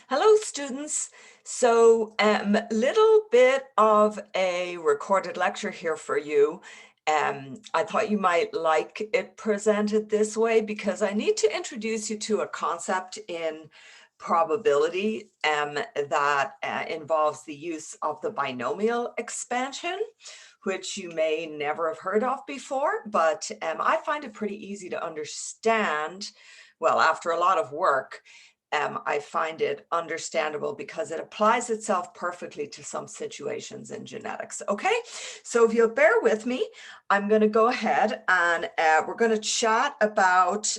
Hello, students. So, little bit of a recorded lecture here for you. I thought you might like it presented this way because I need to introduce you to a concept in probability that involves the use of the binomial expansion, which you may never have heard of before, but I find it pretty easy to understand. Well, after a lot of work, I find it understandable because it applies itself perfectly to some situations in genetics. Okay, so if you'll bear with me, I'm going to go ahead and we're going to chat about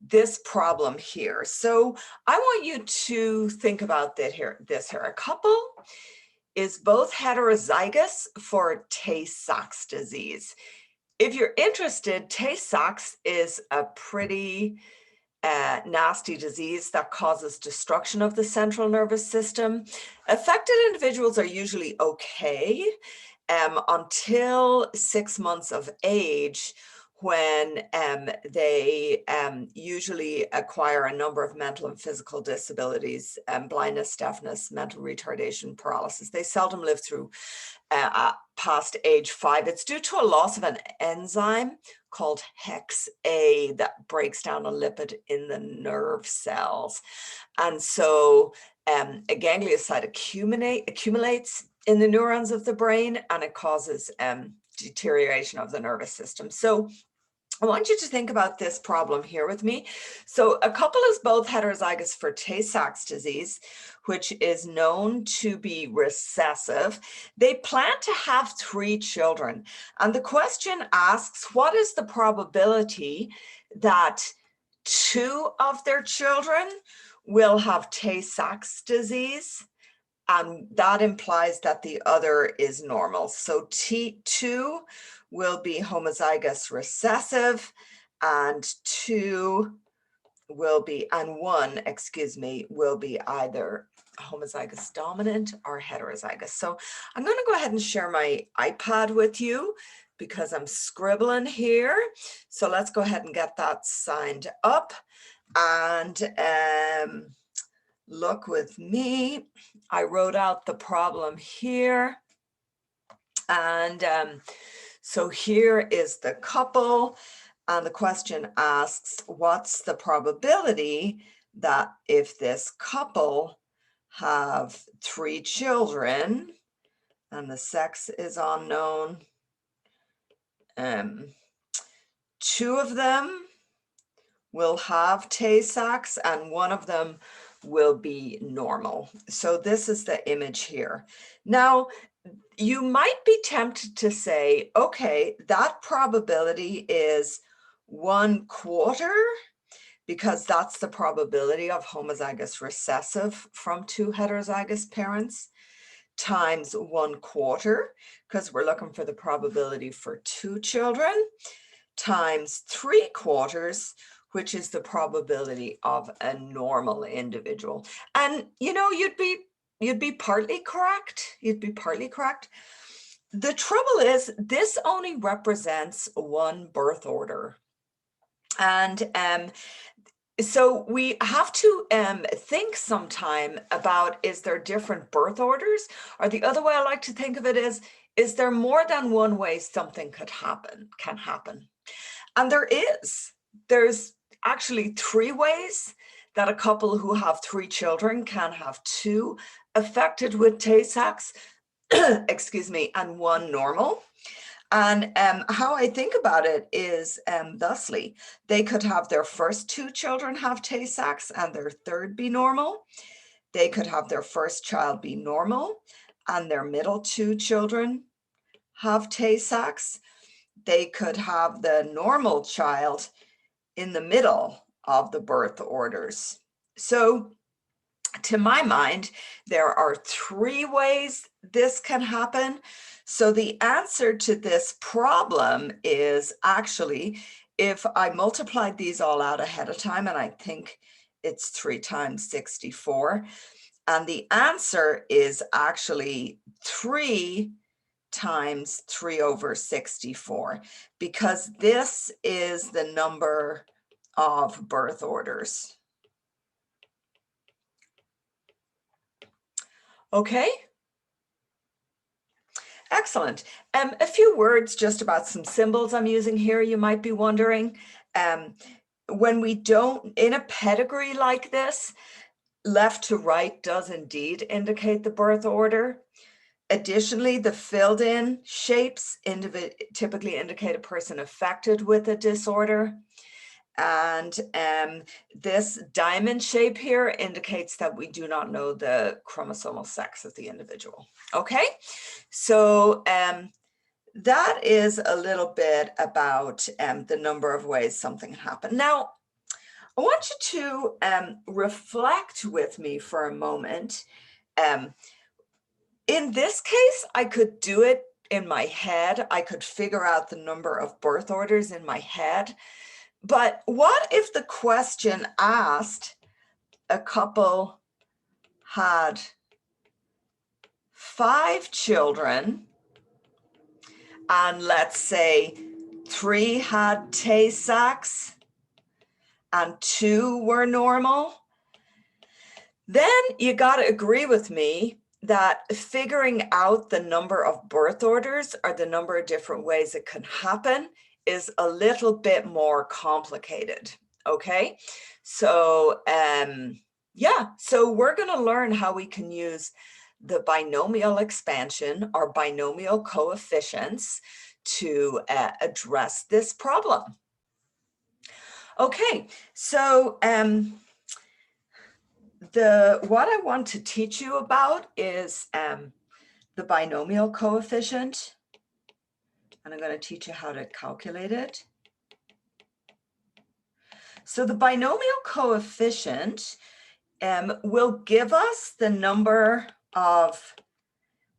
this problem here. So I want you to think about this here. A couple is both heterozygous for Tay-Sachs disease. If you're interested, Tay-Sachs is a pretty nasty disease that causes destruction of the central nervous system. Affected individuals are usually okay until 6 months of age, when they usually acquire a number of mental and physical disabilities, blindness, deafness, mental retardation, paralysis. They seldom live through past age 5. It's due to a loss of an enzyme called HEX-A that breaks down a lipid in the nerve cells. And so a ganglioside accumulates in the neurons of the brain, and it causes deterioration of the nervous system. So I want you to think about this problem here with me. So a couple is both heterozygous for Tay-Sachs disease, which is known to be recessive. They plan to have 3 children. And the question asks, what is the probability that 2 of their children will have Tay-Sachs disease? And that implies that the other is normal. So T2 will be homozygous recessive, and 1 will be either homozygous dominant or heterozygous. So I'm going to go ahead and share my iPad with you because I'm scribbling here. So let's go ahead and get that signed up and look with me. I wrote out the problem here. And so here is the couple. And the question asks, what's the probability that if this couple have 3 children, and the sex is unknown, 2 of them will have Tay-Sachs and 1 of them will be normal. So this is the image here. Now, you might be tempted to say, okay, that probability is 1/4, because that's the probability of homozygous recessive from 2 heterozygous parents, times 1/4, because we're looking for the probability for 2 children, times 3/4, which is the probability of a normal individual. And you know, you'd be partly correct. The trouble is, this only represents 1 birth order. And so we have to think sometime about, is there different birth orders? Or the other way I like to think of it is there more than 1 way something can happen? And there's actually 3 ways that a couple who have 3 children can have 2 affected with Tay-Sachs, excuse me, and 1 normal. And how I think about it is thusly: they could have their first 2 children have Tay-Sachs and their third be normal. They could have their first child be normal and their middle 2 children have Tay-Sachs. They could have the normal child in the middle of the birth orders. So to my mind, there are 3 ways this can happen. So the answer to this problem is actually, if I multiplied these all out ahead of time, and I think it's 3 times 64, and the answer is actually 3 times 3/64, because this is the number of birth orders. Okay? Excellent. A few words just about some symbols I'm using here, you might be wondering. When we don't, in a pedigree like this, left to right does indeed indicate the birth order. Additionally, the filled in shapes typically indicate a person affected with a disorder. And this diamond shape here indicates that we do not know the chromosomal sex of the individual. Okay, so that is a little bit about the number of ways something can happen. Now, I want you to reflect with me for a moment. In this case, I could do it in my head. I could figure out the number of birth orders in my head. But what if the question asked a couple had 5 children, and let's say 3 had Tay-Sachs and 2 were normal? Then you got to agree with me that figuring out the number of birth orders or the number of different ways it can happen is a little bit more complicated. Okay, so yeah, so we're going to learn how we can use the binomial expansion or binomial coefficients to address this problem. Okay, so what I want to teach you about is the binomial coefficient, and I'm going to teach you how to calculate it. So the binomial coefficient will give us the number of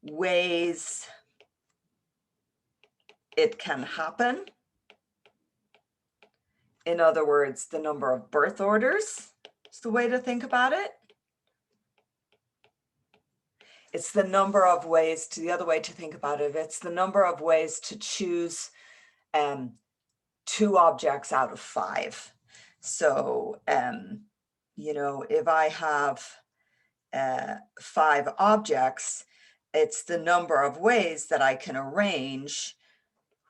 ways it can happen. In other words, the number of birth orders is the way to think about it. It's the number of ways the other way to think about it, it's the number of ways to choose 2 objects out of 5. So, you know, if I have 5 objects, it's the number of ways that I can arrange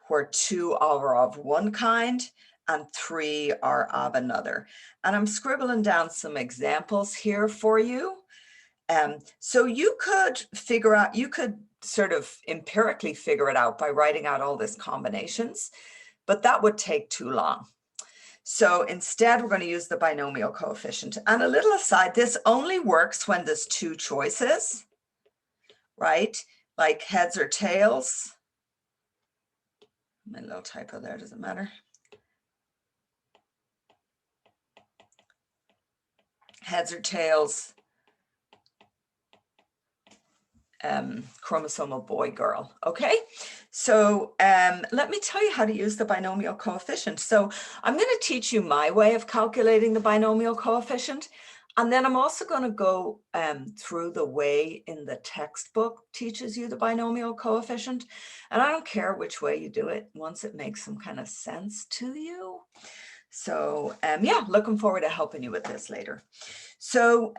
where 2 are of one kind and 3 are of another. And I'm scribbling down some examples here for you. So you could figure out, you could sort of empirically figure it out by writing out all these combinations, but that would take too long. So instead, we're going to use the binomial coefficient. And a little aside, this only works when there's 2 choices, right? Like heads or tails. My little typo there, doesn't matter. Heads or tails, chromosomal boy, girl. Okay, so let me tell you how to use the binomial coefficient. So I'm going to teach you my way of calculating the binomial coefficient, and then I'm also going to go through the way in the textbook teaches you the binomial coefficient. And I don't care which way you do it, once it makes some kind of sense to you. So yeah, looking forward to helping you with this later. So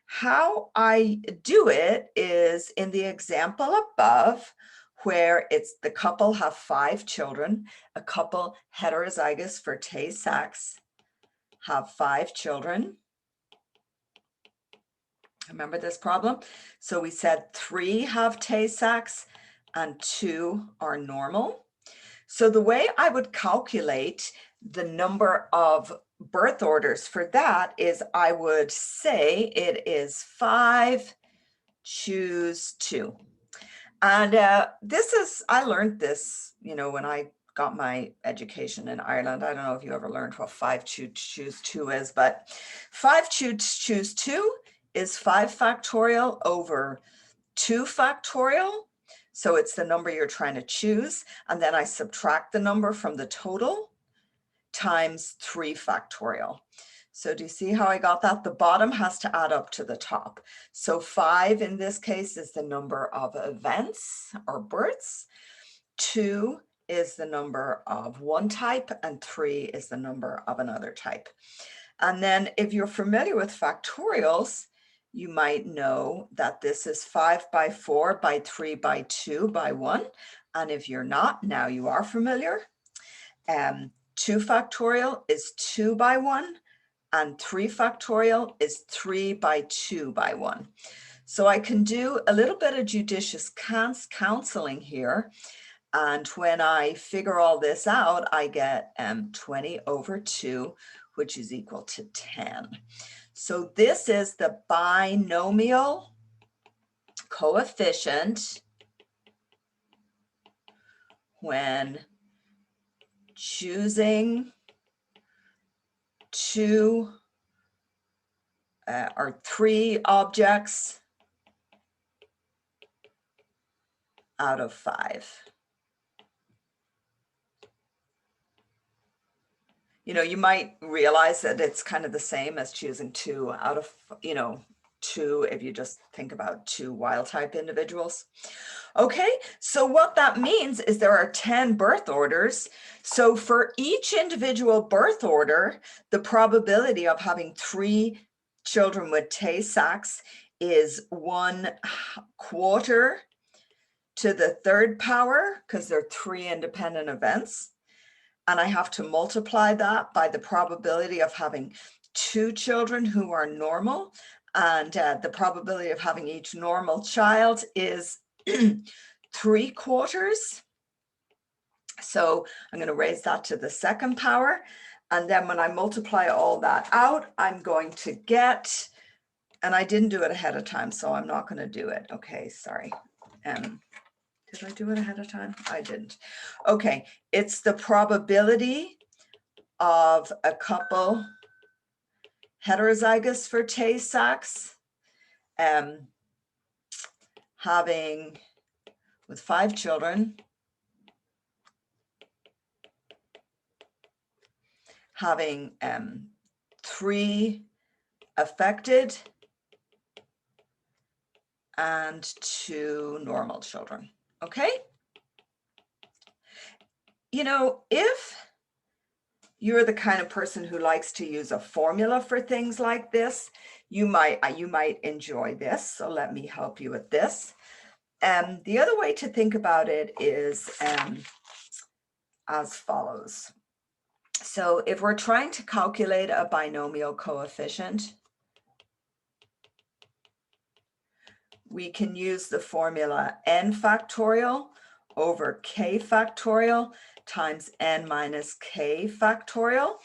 how I do it is in the example above, where it's the couple have 5 children, a couple heterozygous for Tay-Sachs have 5 children. Remember this problem? So we said 3 have Tay-Sachs and 2 are normal. So the way I would calculate the number of birth orders for that is I would say it is 5, choose 2. And I learned this, you know, when I got my education in Ireland. I don't know if you ever learned what 5, choose 2 is, but 5, choose 2 is 5 factorial over 2 factorial. So it's the number you're trying to choose. And then I subtract the number from the total times 3 factorial. So do you see how I got that? The bottom has to add up to the top. So 5 in this case is the number of events or births. 2 is the number of one type, and 3 is the number of another type. And then if you're familiar with factorials, you might know that this is 5 by 4 by 3 by 2 by 1. And if you're not, now you are familiar. 2 factorial is 2 by 1, and 3 factorial is 3 by 2 by 1. So I can do a little bit of judicious counseling here. And when I figure all this out, I get 20 over 2, which is equal to 10. So this is the binomial coefficient when choosing two or three objects out of 5. You know, you might realize that it's kind of the same as choosing 2 out of, 2 if you just think about 2 wild type individuals. Okay, so what that means is there are 10 birth orders. So for each individual birth order, the probability of having 3 children with Tay-Sachs is 1/4 to the 3rd power, because they're 3 independent events. And I have to multiply that by the probability of having 2 children who are normal. And the probability of having each normal child is 3/4. So I'm going to raise that to the 2nd power. And then when I multiply all that out, I'm going to get, and I didn't do it ahead of time, so I'm not going to do it. Okay, sorry. Did I do it ahead of time? I didn't. Okay, it's the probability of a couple heterozygous for Tay-Sachs having, with 5 children, having 3 affected and 2 normal children. Okay? You know, if you're the kind of person who likes to use a formula for things like this, you might enjoy this. So let me help you with this. The other way to think about it is as follows. So if we're trying to calculate a binomial coefficient, we can use the formula n factorial over k factorial times n minus k factorial.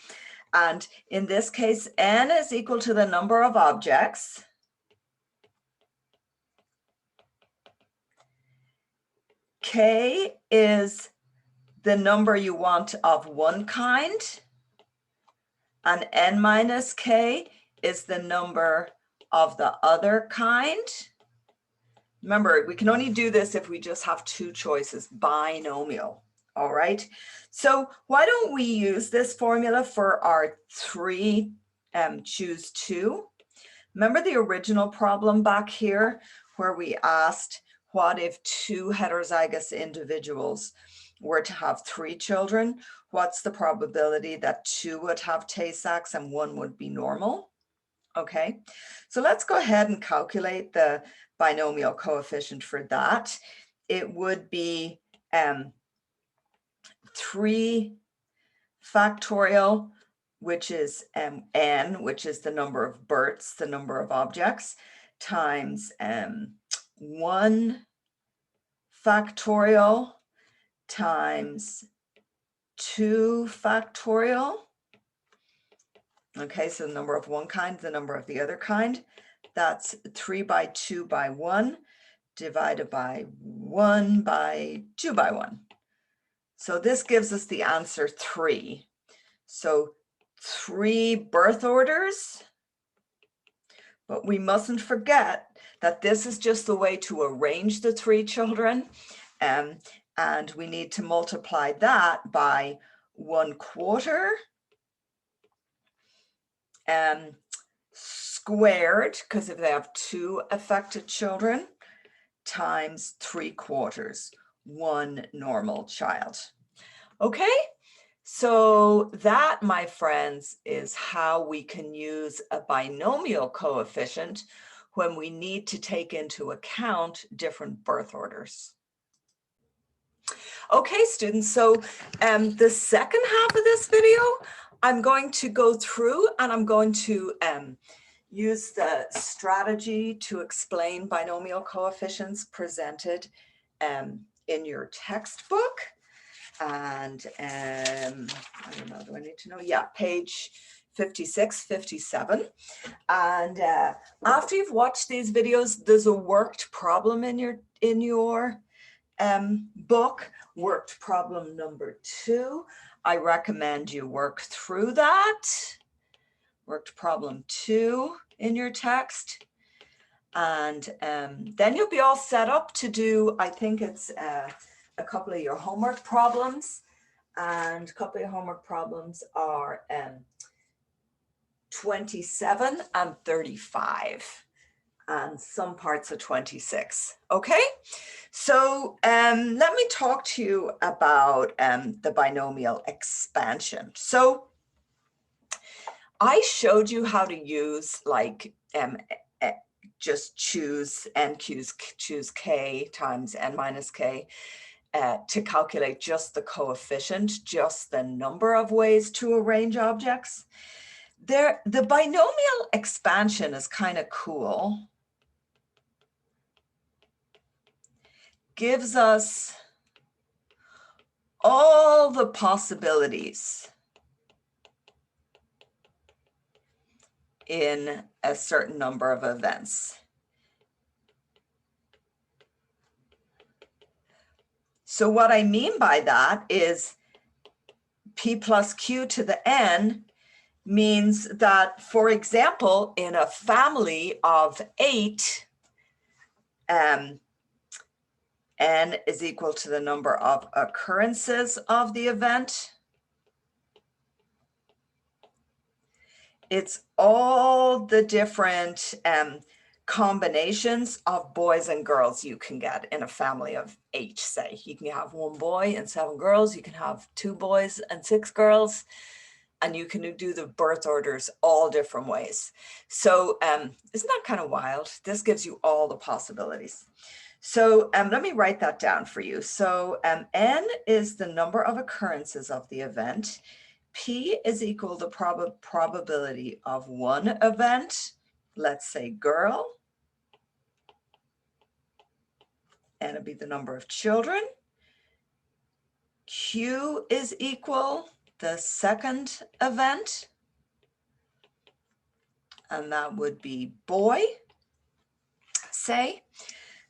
And in this case, n is equal to the number of objects. K is the number you want of one kind. And n minus k is the number of the other kind. Remember, we can only do this if we just have 2 choices, binomial. All right, so why don't we use this formula for our 3 choose 2? Remember the original problem back here where we asked, what if 2 heterozygous individuals were to have 3 children? What's the probability that 2 would have Tay-Sachs and 1 would be normal? Okay, so let's go ahead and calculate the binomial coefficient for that. It would be 3 factorial, which is n, which is the number of births, the number of objects, times 1 factorial times 2 factorial. Okay, so the number of one kind, the number of the other kind. That's 3 by 2 by 1 divided by 1 by 2 by 1. So this gives us the answer 3. So 3 birth orders, but we mustn't forget that this is just the way to arrange the 3 children. And we need to multiply that by 1/4 squared, because if they have 2 affected children, times 3/4, 1 normal child. Okay, so that, my friends, is how we can use a binomial coefficient when we need to take into account different birth orders. Okay, students, so the second half of this video, I'm going to go through and I'm going to use the strategy to explain binomial coefficients presented in your textbook. And I don't know, do I need to know? Yeah, page 56, 57. And after you've watched these videos, there's a worked problem in your book, worked problem number 2. I recommend you work through that. Worked problem 2 in your text. And then you'll be all set up to do, I think it's a couple of your homework problems. And a couple of your homework problems are 27 and 35. And some parts of 26. Okay, so let me talk to you about the binomial expansion. So I showed you how to use like just choose choose k times n minus k to calculate just the coefficient, just the number of ways to arrange objects. The binomial expansion is kind of cool. Gives us all the possibilities in a certain number of events. So what I mean by that is p plus q to the n means that, for example, in a family of 8, n is equal to the number of occurrences of the event. It's all the different combinations of boys and girls you can get in a family of 8, say. You can have 1 boy and 7 girls. You can have 2 boys and 6 girls. And you can do the birth orders all different ways. So isn't that kind of wild? This gives you all the possibilities. So let me write that down for you. So n is the number of occurrences of the event. P is equal to probability of 1 event, let's say girl. N would be the number of children. Q is equal the second event, and that would be boy, say.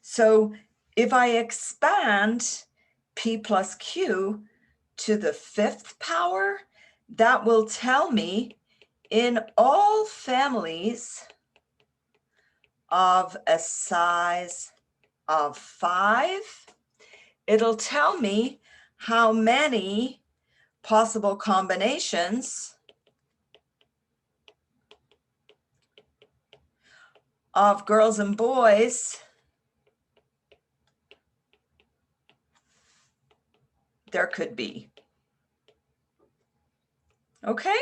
So if I expand p plus q to the 5th power, that will tell me in all families of a size of 5, it'll tell me how many possible combinations of girls and boys there could be. Okay,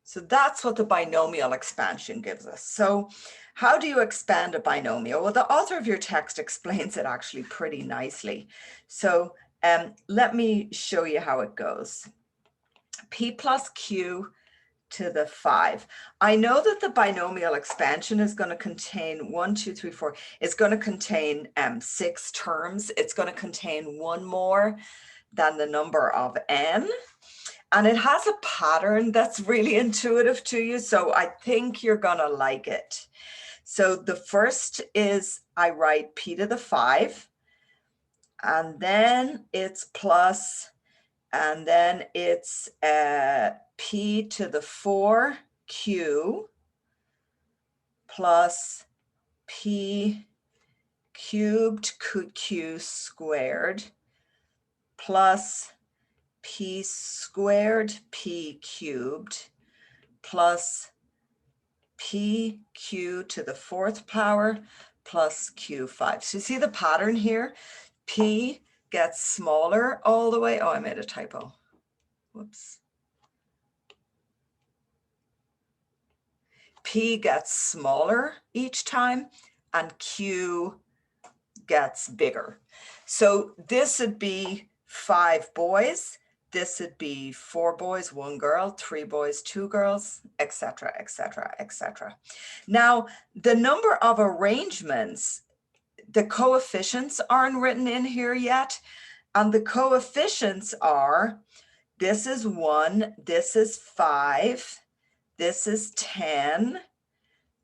so that's what the binomial expansion gives us. So how do you expand a binomial? Well, the author of your text explains it actually pretty nicely. So let me show you how it goes. P plus q to the 5. I know that the binomial expansion is going to contain 1, 2, 3, 4. It's going to contain 6 terms. It's going to contain 1 more than the number of n. And it has a pattern that's really intuitive to you. So I think you're going to like it. So the first is I write p to the 5. And then it's plus, and then it's p to the 4q plus p cubed q squared plus p squared p cubed plus pq to the 4th power plus q5. So you see the pattern here? P gets smaller all the way. Oh, I made a typo. Whoops. P gets smaller each time and Q gets bigger. So this would be 5 boys. This would be 4 boys, 1 girl, 3 boys, 2 girls, etc., etc., etc. Now, the number of arrangements, the coefficients aren't written in here yet. And the coefficients are, this is 1, this is 5, this is 10,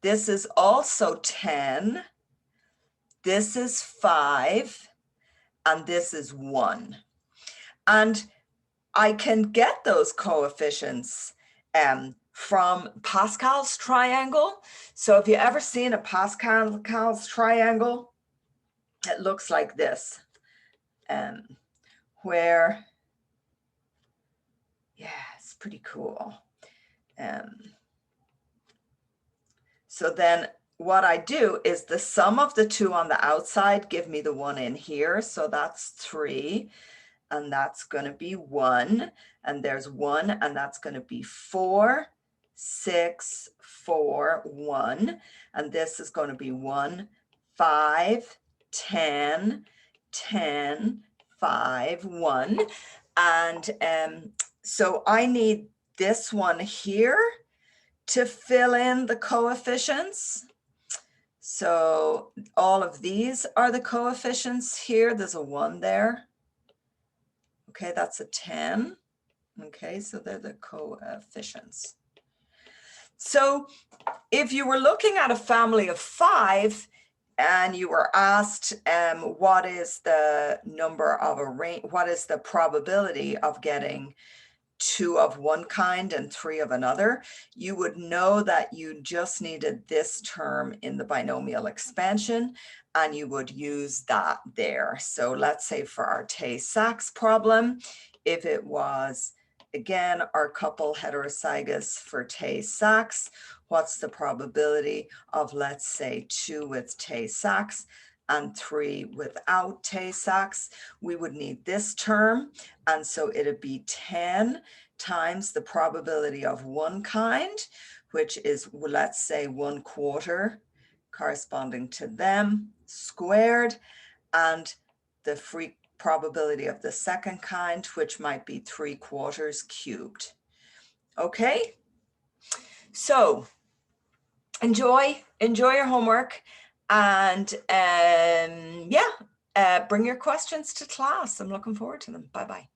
this is also 10, this is 5, and this is 1. And I can get those coefficients from Pascal's triangle. So if you ever seen a Pascal's triangle, it looks like this, where, yeah, it's pretty cool. So then what I do is the sum of the 2 on the outside give me the 1 in here. So that's 3. And that's going to be 1, and there's 1, and that's going to be 4, 6, 4, 1, and this is going to be 1, 5, 10, 10, 5, 1, and so I need this one here to fill in the coefficients. So all of these are the coefficients here. There's a 1 there. Okay, that's a 10. Okay, so they're the coefficients. So if you were looking at a family of 5 and you were asked what is the number of what is the probability of getting 2 of one kind and 3 of another, you would know that you just needed this term in the binomial expansion, and you would use that there. So let's say for our Tay-Sachs problem, if it was, again, our couple heterozygous for Tay-Sachs, what's the probability of, let's say, 2 with Tay-Sachs and 3 without Tay-Sachs? We would need this term, and so it'd be 10 times the probability of one kind, which is, let's say, 1/4 corresponding to them squared, and the free probability of the second kind, which might be 3/4 cubed. Okay, so enjoy your homework, and yeah, bring your questions to class. I'm looking forward to them. Bye-bye.